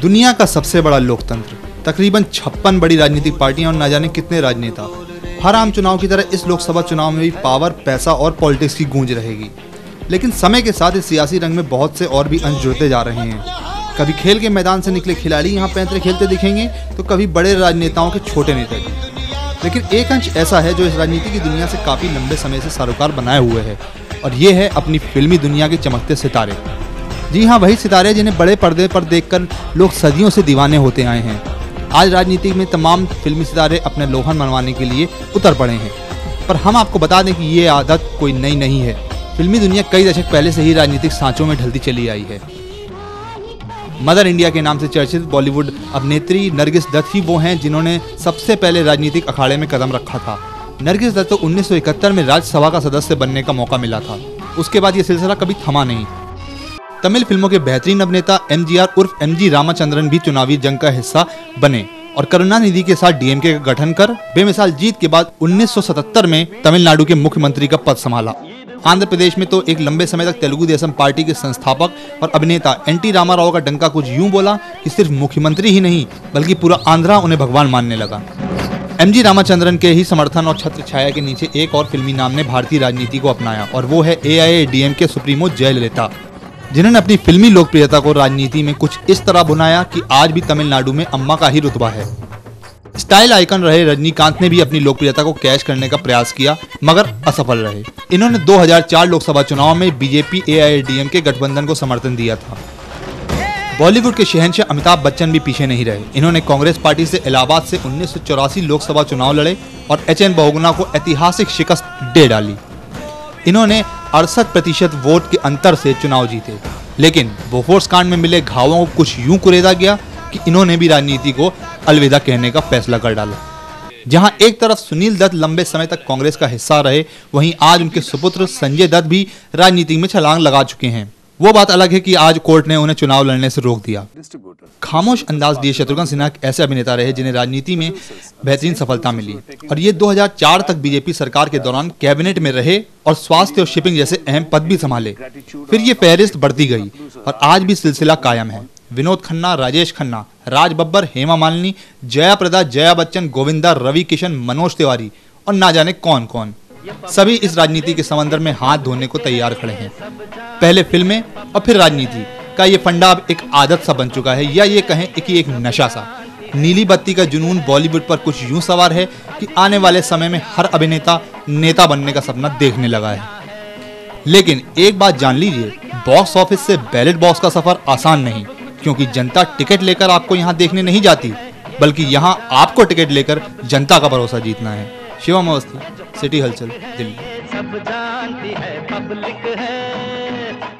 दुनिया का सबसे बड़ा लोकतंत्र, तकरीबन 56 बड़ी राजनीतिक पार्टियां और न जाने कितने राजनेता। हर आम चुनाव की तरह इस लोकसभा चुनाव में भी पावर, पैसा और पॉलिटिक्स की गूंज रहेगी। लेकिन समय के साथ इस सियासी रंग में बहुत से और भी अंश जुड़ते जा रहे हैं। कभी खेल के मैदान से निकले खिलाड़ी यहाँ पैंतरे खेलते दिखेंगे, तो कभी बड़े राजनेताओं के छोटे नेता। लेकिन एक अंश ऐसा है जो इस राजनीति की दुनिया से काफ़ी लंबे समय से सरोकार बनाए हुए है, और ये है अपनी फिल्मी दुनिया के चमकते सितारे। जी हाँ, वही सितारे जिन्हें बड़े पर्दे पर देखकर लोग सदियों से दीवाने होते आए हैं। आज राजनीति में तमाम फिल्मी सितारे अपने लोहन मनवाने के लिए उतर पड़े हैं। पर हम आपको बता दें कि ये आदत कोई नई नहीं है। फिल्मी दुनिया कई दशक पहले से ही राजनीतिक सांचों में ढलती चली आई है। मदर इंडिया के नाम से चर्चित बॉलीवुड अभिनेत्री नरगिस दत्त ही वो हैं जिन्होंने सबसे पहले राजनीतिक अखाड़े में कदम रखा था। नरगिस दत्त को 1971 में राज्यसभा का सदस्य बनने का मौका मिला था। उसके बाद ये सिलसिला कभी थमा नहीं। तमिल फिल्मों के बेहतरीन अभिनेता MGR उर्फ MG रामाचंद्रन भी चुनावी जंग का हिस्सा बने और करुणानिधि के साथ DMK का गठन कर बेमिसाल जीत के बाद 1977 में तमिलनाडु के मुख्यमंत्री का पद संभाला। आंध्र प्रदेश में तो एक लंबे समय तक तेलुगु देशम पार्टी के संस्थापक और अभिनेता NT रामाराव का डंका कुछ यूं बोला कि सिर्फ मुख्यमंत्री ही नहीं बल्कि पूरा आंध्रा उन्हें भगवान मानने लगा। MG रामाचंद्रन के ही समर्थन और छत्र छाया के नीचे एक और फिल्मी नाम ने भारतीय राजनीति को अपनाया, और वो है AIADMK सुप्रीमो जयललिता, जिन्होंने अपनी फिल्मी लोकप्रियता को राजनीति में कुछ इस तरह बुनाया कि आज भी तमिलनाडु में अम्मा का ही रुतबा है। स्टाइल आइकन रहे रजनीकांत ने भी अपनी लोकप्रियता को कैश करने का प्रयास किया, मगर असफल रहे। इन्होंने 2004 लोकसभा चुनाव में BJP AIADMK गठबंधन को समर्थन दिया था। बॉलीवुड के शहंशाह अमिताभ बच्चन भी पीछे नहीं रहे। इन्होंने कांग्रेस पार्टी से इलाहाबाद से 1984 लोकसभा चुनाव लड़े और HN बहुगुणा को ऐतिहासिक शिकस्त दे डाली। इन्होंने 68% वोट के अंतर से चुनाव जीते, लेकिन बोफोर्स कांड में मिले घावों को कुछ यूं कुरेदा गया कि इन्होंने भी राजनीति को अलविदा कहने का फैसला कर डाला। जहां एक तरफ सुनील दत्त लंबे समय तक कांग्रेस का हिस्सा रहे, वहीं आज उनके सुपुत्र संजय दत्त भी राजनीति में छलांग लगा चुके हैं। वो बात अलग है कि आज कोर्ट ने उन्हें चुनाव लड़ने से रोक दिया। खामोश अंदाज दिए शत्रुघ्न सिन्हा ऐसे अभिनेता रहे जिन्हें राजनीति में बेहतरीन सफलता मिली, और ये 2004 तक BJP सरकार के दौरान कैबिनेट में रहे और स्वास्थ्य और शिपिंग जैसे अहम पद भी संभाले। फिर ये फहरिस्त बढ़ती गई और आज भी सिलसिला कायम है। विनोद खन्ना, राजेश खन्ना, राज बब्बर, हेमा मालिनी, जया प्रदा, जया बच्चन, गोविंदा, रवि किशन, मनोज तिवारी और ना जाने कौन कौन, सभी इस राजनीति के समंदर में हाथ धोने को तैयार खड़े हैं। पहले फिल्में और फिर राजनीति का ये फंडा अब एक आदत सा बन चुका है, या ये कहें कि एक नशा सा। नीली बत्ती का जुनून बॉलीवुड पर कुछ यूं सवार है कि आने वाले समय में हर अभिनेता नेता बनने का सपना देखने लगा है। लेकिन एक बात जान लीजिए, बॉक्स ऑफिस से बैलेट बॉक्स का सफर आसान नहीं, क्योंकि जनता टिकट लेकर आपको यहाँ देखने नहीं जाती, बल्कि यहाँ आपको टिकट लेकर जनता का भरोसा जीतना है। शिवम अवस्थी, सिटी हलचल, दिल्ली। सब जानती है पब्लिक है।